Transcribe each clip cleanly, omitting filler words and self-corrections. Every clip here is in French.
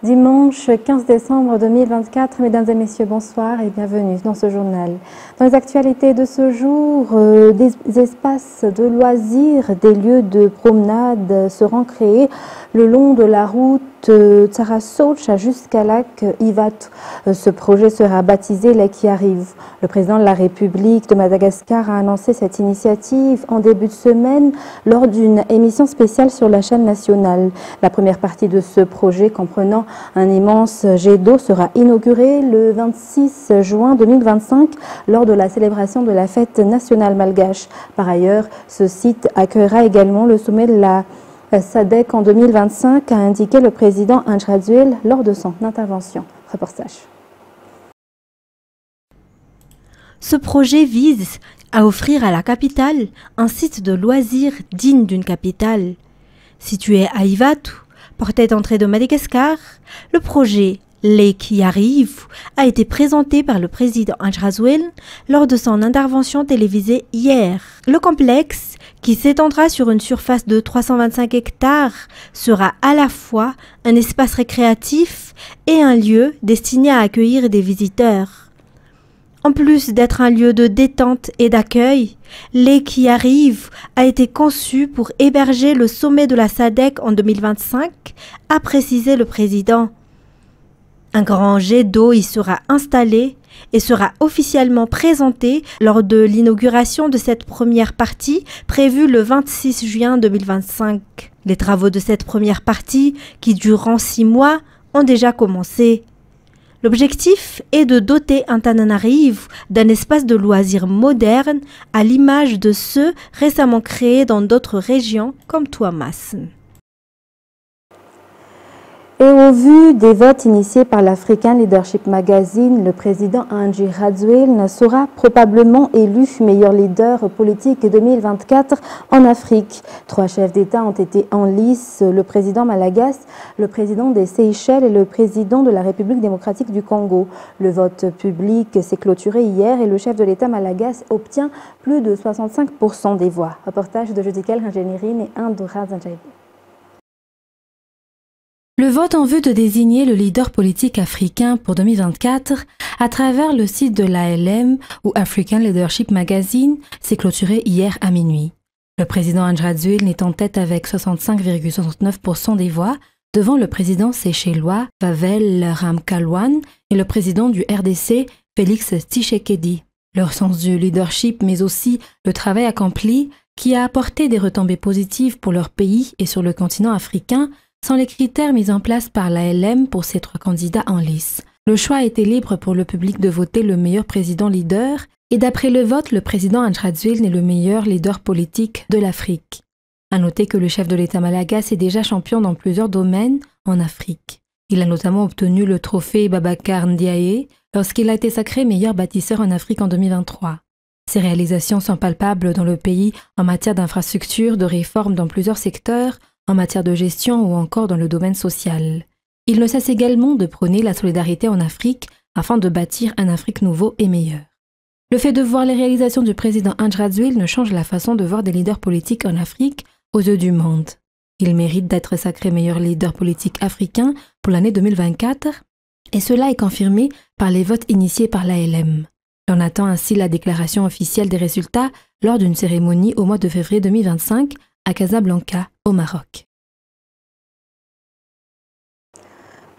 Dimanche 15 décembre 2024, mesdames et messieurs, bonsoir et bienvenue dans ce journal. Dans les actualités de ce jour, des espaces de loisirs, des lieux de promenade seront créés le long de la route Tsarasocha jusqu'à lac Ivat. Ce projet sera baptisé Lake Arrive. Le président de la République de Madagascar a annoncé cette initiative en début de semaine lors d'une émission spéciale sur la chaîne nationale. La première partie de ce projet, comprenant un immense jet d'eau, sera inaugurée le 26 juin 2025 lors de la célébration de la fête nationale malgache. Par ailleurs, ce site accueillera également le sommet de la SADC en 2025, a indiqué le président Andrzej lors de son intervention. Reportage. Ce projet vise à offrir à la capitale un site de loisirs digne d'une capitale. Situé à Ivatu, portée d'entrée de Madagascar, le projet Lake Arrive a été présenté par le président Andrzej lors de son intervention télévisée hier. Le complexe, qui s'étendra sur une surface de 325 hectares, sera à la fois un espace récréatif et un lieu destiné à accueillir des visiteurs. En plus d'être un lieu de détente et d'accueil, Lake Arrive a été conçu pour héberger le sommet de la SADC en 2025, a précisé le président. Un grand jet d'eau y sera installé et sera officiellement présenté lors de l'inauguration de cette première partie prévue le 26 juin 2025. Les travaux de cette première partie, qui dureront 6 mois, ont déjà commencé. L'objectif est de doter Antananarivo d'un espace de loisirs moderne à l'image de ceux récemment créés dans d'autres régions comme Tuamas. Et au vu des votes initiés par l'African Leadership Magazine, le président Andry Rajoelina sera probablement élu meilleur leader politique 2024 en Afrique. 3 chefs d'État ont été en lice, le président Malagasy, le président des Seychelles et le président de la République démocratique du Congo. Le vote public s'est clôturé hier et le chef de l'État Malagasy obtient plus de 65% des voix. Reportage de Judikel Rangenirine et Andora Zanjaïbi. Le vote en vue de désigner le leader politique africain pour 2024 à travers le site de l'ALM ou African Leadership Magazine s'est clôturé hier à minuit. Le président Andrzej est en tête avec 65,69% des voix devant le président séchellois Pavel Ramkalwan et le président du RDC Félix Tshisekedi. Leur sens du leadership mais aussi le travail accompli qui a apporté des retombées positives pour leur pays et sur le continent africain sont les critères mis en place par l'ALM pour ces 3 candidats en lice. Le choix a été libre pour le public de voter le meilleur président leader et d'après le vote, le président Andrzej est le meilleur leader politique de l'Afrique. À noter que le chef de l'État Malagasy est déjà champion dans plusieurs domaines en Afrique. Il a notamment obtenu le trophée Babacar Ndiaye lorsqu'il a été sacré meilleur bâtisseur en Afrique en 2023. Ces réalisations sont palpables dans le pays en matière d'infrastructures, de réformes dans plusieurs secteurs, en matière de gestion ou encore dans le domaine social. Il ne cesse également de prôner la solidarité en Afrique afin de bâtir un Afrique nouveau et meilleur. Le fait de voir les réalisations du président Andrzej ne change la façon de voir des leaders politiques en Afrique aux yeux du monde. Il mérite d'être sacré meilleur leader politique africain pour l'année 2024 et cela est confirmé par les votes initiés par l'ALM. On attend ainsi la déclaration officielle des résultats lors d'une cérémonie au mois de février 2025 à Casablanca, au Maroc.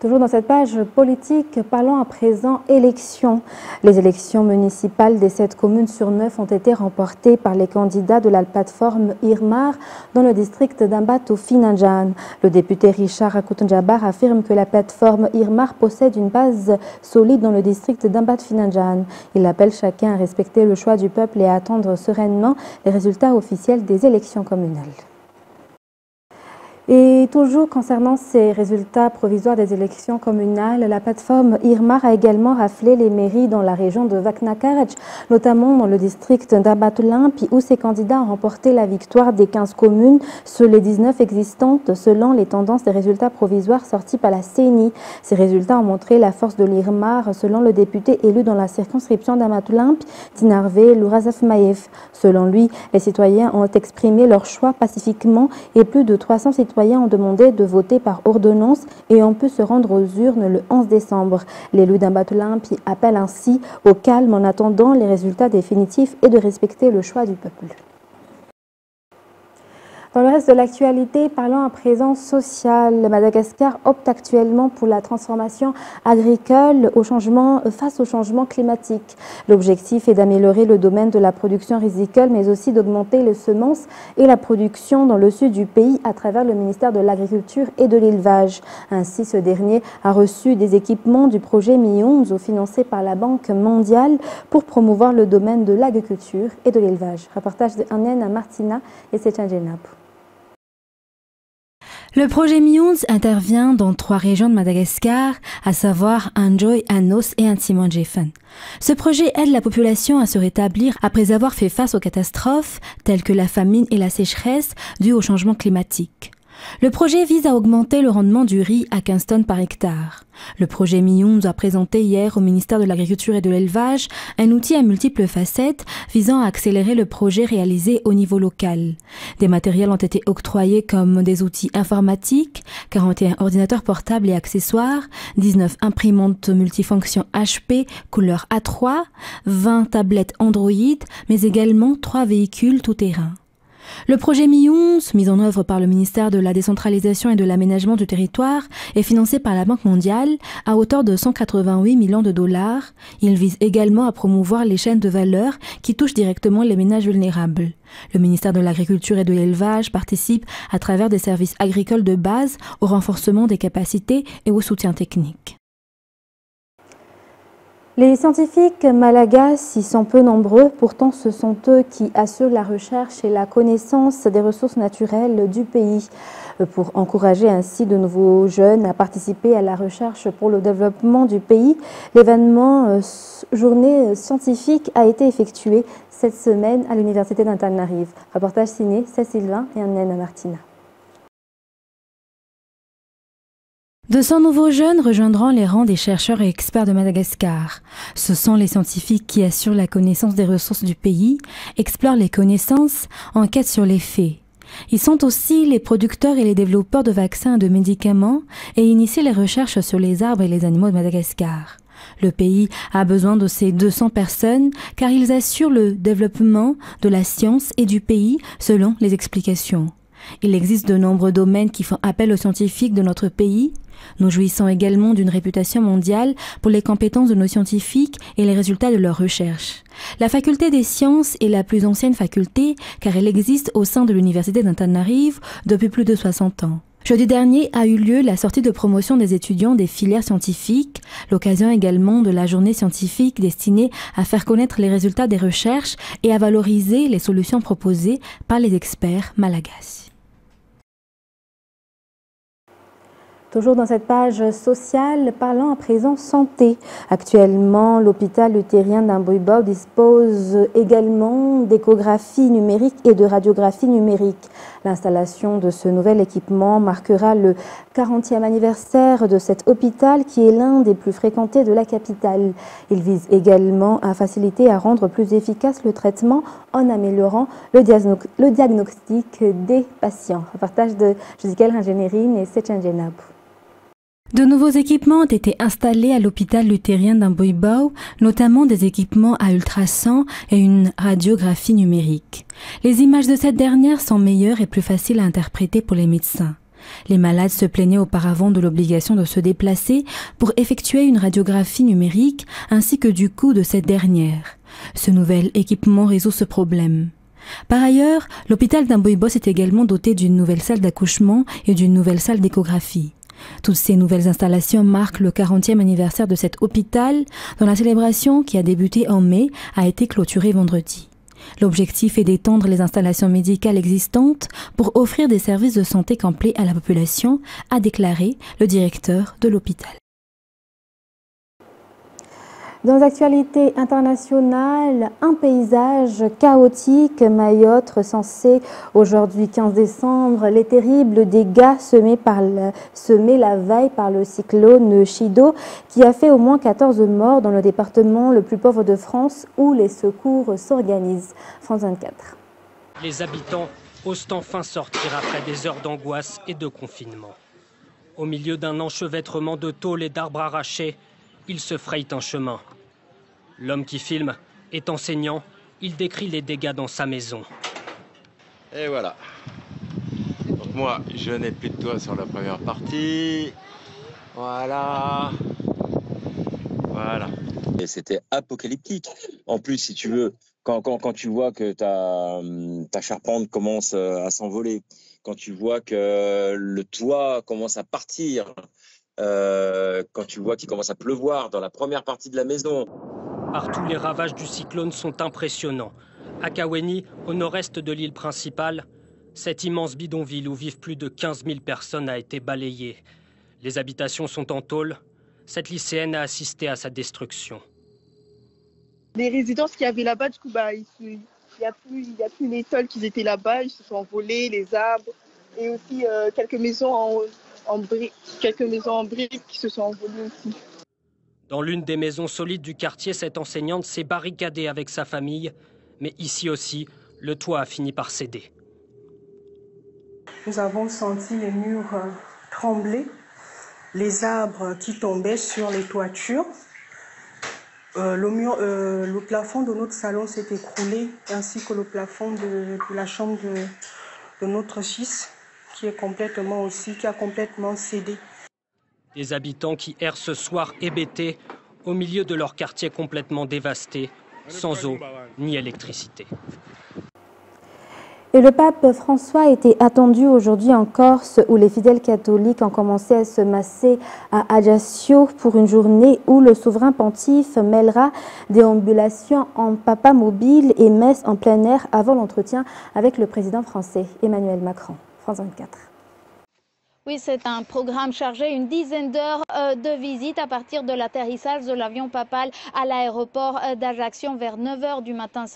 Toujours dans cette page politique, parlons à présent élections. Les élections municipales des 7 communes sur 9 ont été remportées par les candidats de la plateforme Irmar dans le district d'Ambato-Finanjan. Le député Richard Akutunjabar affirme que la plateforme Irmar possède une base solide dans le district d'Ambato-Finanjan. Il appelle chacun à respecter le choix du peuple et à attendre sereinement les résultats officiels des élections communales. Et toujours concernant ces résultats provisoires des élections communales, la plateforme Irmar a également raflé les mairies dans la région de Vaknakaraj, notamment dans le district d'Ambatoulimpi, où ses candidats ont remporté la victoire des 15 communes sur les 19 existantes selon les tendances des résultats provisoires sortis par la CENI. Ces résultats ont montré la force de l'Irmar selon le député élu dans la circonscription d'Ambatoulimpi, Tinarvé Lourazaf Maïef. Selon lui, les citoyens ont exprimé leur choix pacifiquement et plus de 300 citoyens citoyens ont demandé de voter par ordonnance et on peut se rendre aux urnes le 11 décembre. L'élu d'Ambatoulimpi appelle ainsi au calme en attendant les résultats définitifs et de respecter le choix du peuple. Dans le reste de l'actualité, parlons à présent social. Madagascar opte actuellement pour la transformation agricole face au changement climatique. L'objectif est d'améliorer le domaine de la production rizicole, mais aussi d'augmenter les semences et la production dans le sud du pays à travers le ministère de l'Agriculture et de l'Élevage. Ainsi, ce dernier a reçu des équipements du projet Mi11 financé par la Banque mondiale pour promouvoir le domaine de l'agriculture et de l'élevage. Reportage de Anen à Martina et Sechangenap. Le projet Mi11 intervient dans 3 régions de Madagascar, à savoir Anjoy, Anos et Antsimanjefen. Ce projet aide la population à se rétablir après avoir fait face aux catastrophes telles que la famine et la sécheresse dues au changement climatique. Le projet vise à augmenter le rendement du riz à 15 tonnes par hectare. Le projet Mi11 a présenté hier au ministère de l'Agriculture et de l'Élevage un outil à multiples facettes visant à accélérer le projet réalisé au niveau local. Des matériels ont été octroyés comme des outils informatiques, 41 ordinateurs portables et accessoires, 19 imprimantes multifonctions HP couleur A3, 20 tablettes Android, mais également 3 véhicules tout-terrain. Le projet Mi11, mis en œuvre par le ministère de la Décentralisation et de l'Aménagement du Territoire, est financé par la Banque mondiale à hauteur de 188 millions de dollars. Il vise également à promouvoir les chaînes de valeur qui touchent directement les ménages vulnérables. Le ministère de l'Agriculture et de l'Élevage participe à travers des services agricoles de base au renforcement des capacités et au soutien technique. Les scientifiques malagasy y sont peu nombreux, pourtant ce sont eux qui assurent la recherche et la connaissance des ressources naturelles du pays. Pour encourager ainsi de nouveaux jeunes à participer à la recherche pour le développement du pays, l'événement Journée scientifique a été effectué cette semaine à l'Université d'Antananarive. Reportage signé Sylvain et Anne Martina. 200 nouveaux jeunes rejoindront les rangs des chercheurs et experts de Madagascar. Ce sont les scientifiques qui assurent la connaissance des ressources du pays, explorent les connaissances, enquêtent sur les faits. Ils sont aussi les producteurs et les développeurs de vaccins et de médicaments et initient les recherches sur les arbres et les animaux de Madagascar. Le pays a besoin de ces 200 personnes car ils assurent le développement de la science et du pays selon les explications. Il existe de nombreux domaines qui font appel aux scientifiques de notre pays. Nous jouissons également d'une réputation mondiale pour les compétences de nos scientifiques et les résultats de leurs recherches. La faculté des sciences est la plus ancienne faculté car elle existe au sein de l'Université d'Antananarive depuis plus de 60 ans. Jeudi dernier a eu lieu la sortie de promotion des étudiants des filières scientifiques, l'occasion également de la journée scientifique destinée à faire connaître les résultats des recherches et à valoriser les solutions proposées par les experts malagasy. Toujours dans cette page sociale, parlons à présent santé. Actuellement, l'hôpital luthérien d'Amboibo dispose également d'échographie numérique et de radiographie numérique. L'installation de ce nouvel équipement marquera le 40e anniversaire de cet hôpital qui est l'un des plus fréquentés de la capitale. Il vise également à faciliter et à rendre plus efficace le traitement en améliorant le diagnostic des patients. Reportage de Josikel Ringenérine et Sechangenab. De nouveaux équipements ont été installés à l'hôpital luthérien d'Amboibo, notamment des équipements à ultrasons et une radiographie numérique. Les images de cette dernière sont meilleures et plus faciles à interpréter pour les médecins. Les malades se plaignaient auparavant de l'obligation de se déplacer pour effectuer une radiographie numérique ainsi que du coût de cette dernière. Ce nouvel équipement résout ce problème. Par ailleurs, l'hôpital d'Amboibo s'est également doté d'une nouvelle salle d'accouchement et d'une nouvelle salle d'échographie. Toutes ces nouvelles installations marquent le 40e anniversaire de cet hôpital, dont la célébration, qui a débuté en mai, a été clôturée vendredi. L'objectif est d'étendre les installations médicales existantes pour offrir des services de santé complets à la population, a déclaré le directeur de l'hôpital. Dans les actualités internationales, un paysage chaotique, Mayotte recensé aujourd'hui 15 décembre, les terribles dégâts semés la veille par le cyclone Chido qui a fait au moins 14 morts dans le département le plus pauvre de France où les secours s'organisent. France 24. Les habitants osent enfin sortir après des heures d'angoisse et de confinement. Au milieu d'un enchevêtrement de tôles et d'arbres arrachés, ils se frayent un chemin. L'homme qui filme est enseignant, il décrit les dégâts dans sa maison. Et voilà. Donc moi, je n'ai plus de toit sur la première partie. Voilà. Voilà. Et c'était apocalyptique. En plus, si tu veux, quand tu vois que ta charpente commence à s'envoler, quand tu vois que le toit commence à partir, quand tu vois qu'il commence à pleuvoir dans la première partie de la maison. Partout, les ravages du cyclone sont impressionnants. À Kaweni, au nord-est de l'île principale, cette immense bidonville où vivent plus de 15 000 personnes a été balayée. Les habitations sont en tôle. Cette lycéenne a assisté à sa destruction. Les résidences qu'il y avait là-bas, du coup, il n'y a plus les tôles qui étaient là-bas, ils se sont envolés, les arbres, et aussi quelques maisons en briques qui se sont envolées aussi. Dans l'une des maisons solides du quartier, cette enseignante s'est barricadée avec sa famille, mais ici aussi, le toit a fini par céder. Nous avons senti les murs trembler, les arbres qui tombaient sur les toitures. Le plafond de notre salon s'est écroulé, ainsi que le plafond de la chambre de notre fils, qui a complètement cédé. Des habitants qui errent ce soir hébétés au milieu de leur quartier complètement dévasté, sans eau ni électricité. Et le pape François était attendu aujourd'hui en Corse, où les fidèles catholiques ont commencé à se masser à Ajaccio pour une journée où le souverain pontife mêlera déambulations en papamobile et messe en plein air avant l'entretien avec le président français Emmanuel Macron. France 24. Oui, c'est un programme chargé, une dizaine d'heures de visite à partir de l'atterrissage de l'avion papal à l'aéroport d'Ajaccio vers 9 h du matin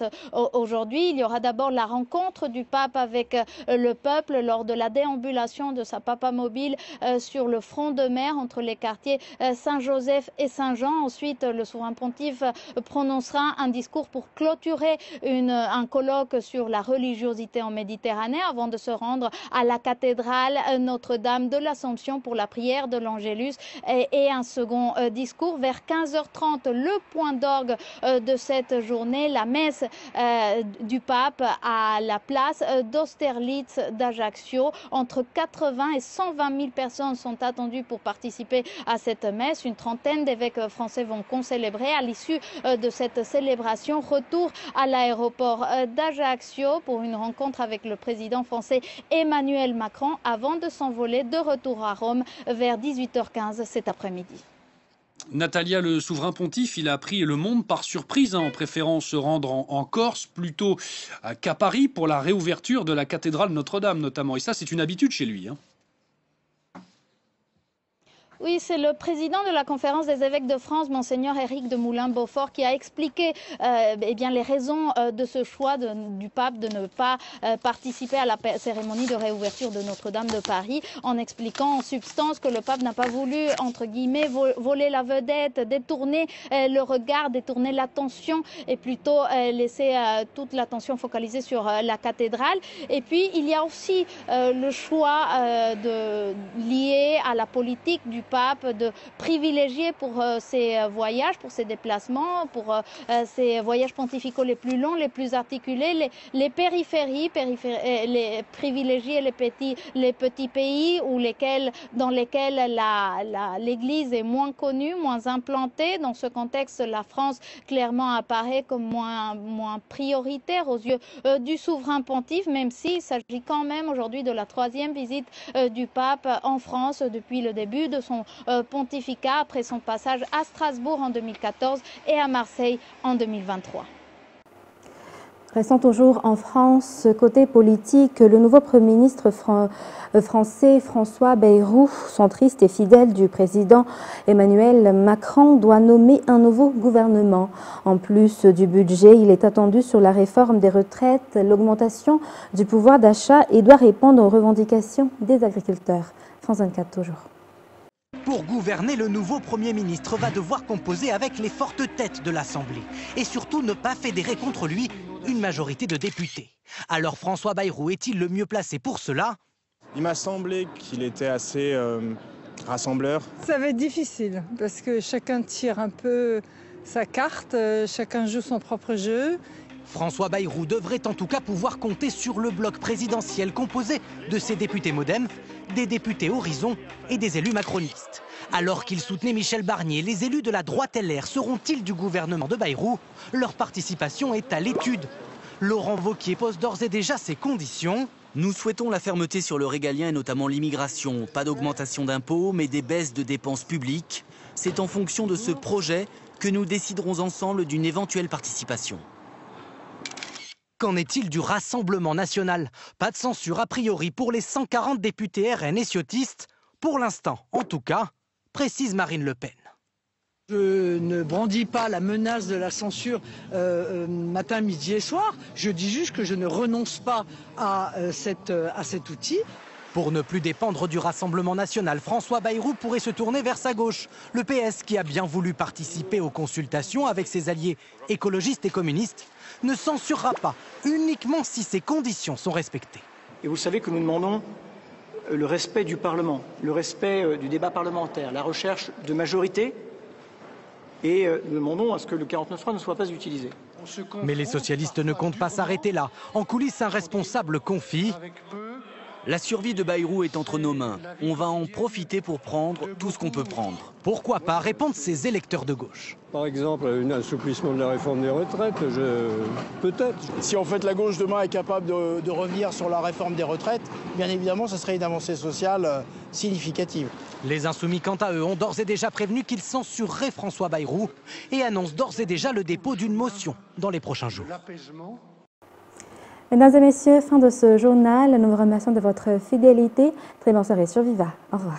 aujourd'hui. Il y aura d'abord la rencontre du pape avec le peuple lors de la déambulation de sa papamobile sur le front de mer entre les quartiers Saint-Joseph et Saint-Jean. Ensuite, le souverain pontife prononcera un discours pour clôturer un colloque sur la religiosité en Méditerranée avant de se rendre à la cathédrale Notre-Dame de l'Assomption pour la prière de l'Angélus et un second discours vers 15h30. Le point d'orgue de cette journée, la messe du pape à la place d'Austerlitz d'Ajaccio. Entre 80 et 120 000 personnes sont attendues pour participer à cette messe. Une trentaine d'évêques français vont concélébrer. À l'issue de cette célébration, retour à l'aéroport d'Ajaccio pour une rencontre avec le président français Emmanuel Macron avant de s'envoler de retour à Rome vers 18h15 cet après-midi. Natalia, le souverain pontife, il a pris le monde par surprise en préférant se rendre en Corse plutôt qu'à Paris pour la réouverture de la cathédrale Notre-Dame notamment. Et ça, c'est une habitude chez lui. Oui, c'est le président de la conférence des évêques de France, Monseigneur Éric de Moulin-Beaufort, qui a expliqué les raisons de ce choix du pape de ne pas participer à la cérémonie de réouverture de Notre-Dame de Paris, en expliquant en substance que le pape n'a pas voulu, entre guillemets, voler la vedette, détourner le regard, détourner l'attention et plutôt laisser toute l'attention focalisée sur la cathédrale. Et puis, il y a aussi le choix lié à la politique du pape de privilégier pour ses voyages, pour ses déplacements, pour ses voyages pontificaux les plus longs, les plus articulés, les périphéries, les privilégier les petits pays dans lesquels l'Église est moins connue, moins implantée. Dans ce contexte, la France clairement apparaît comme moins prioritaire aux yeux du souverain pontife, même s'il s'agit quand même aujourd'hui de la 3e visite du pape en France depuis le début de son pontificat après son passage à Strasbourg en 2014 et à Marseille en 2023. Restons toujours en France. Côté politique, le nouveau Premier ministre français François Bayrou, centriste et fidèle du président Emmanuel Macron, doit nommer un nouveau gouvernement. En plus du budget, il est attendu sur la réforme des retraites, l'augmentation du pouvoir d'achat et doit répondre aux revendications des agriculteurs. France 24 toujours. Pour gouverner, le nouveau Premier ministre va devoir composer avec les fortes têtes de l'Assemblée et surtout ne pas fédérer contre lui une majorité de députés. Alors François Bayrou est-il le mieux placé pour cela? Il m'a semblé qu'il était assez rassembleur. Ça va être difficile parce que chacun tire un peu sa carte, chacun joue son propre jeu. François Bayrou devrait en tout cas pouvoir compter sur le bloc présidentiel composé de ses députés MoDem, des députés Horizon et des élus macronistes. Alors qu'ils soutenaient Michel Barnier, les élus de la droite LR seront-ils du gouvernement de Bayrou? Leur participation est à l'étude. Laurent Wauquiez pose d'ores et déjà ses conditions. Nous souhaitons la fermeté sur le régalien et notamment l'immigration. Pas d'augmentation d'impôts, mais des baisses de dépenses publiques. C'est en fonction de ce projet que nous déciderons ensemble d'une éventuelle participation. Qu'en est-il du Rassemblement national? Pas de censure a priori pour les 140 députés RN et ciotistes, pour l'instant en tout cas, précise Marine Le Pen. Je ne brandis pas la menace de la censure matin, midi et soir. Je dis juste que je ne renonce pas à cet outil. Pour ne plus dépendre du Rassemblement national, François Bayrou pourrait se tourner vers sa gauche. Le PS, qui a bien voulu participer aux consultations avec ses alliés écologistes et communistes, ne censurera pas, uniquement si ces conditions sont respectées. Et vous savez que nous demandons le respect du Parlement, le respect du débat parlementaire, la recherche de majorité, et nous demandons à ce que le 49.3 ne soit pas utilisé. Mais les socialistes ne comptent pas s'arrêter là. En coulisses, un responsable confie: la survie de Bayrou est entre nos mains. On va en profiter pour prendre tout ce qu'on peut prendre. Pourquoi pas, répondent ces électeurs de gauche. Par exemple, un assouplissement de la réforme des retraites, peut-être. Si en fait la gauche demain est capable de revenir sur la réforme des retraites, bien évidemment, ce serait une avancée sociale significative. Les Insoumis, quant à eux, ont d'ores et déjà prévenu qu'ils censureraient François Bayrou et annoncent d'ores et déjà le dépôt d'une motion dans les prochains jours. Mesdames et messieurs, fin de ce journal. Nous vous remercions de votre fidélité. Très bonne soirée sur Viva. Au revoir.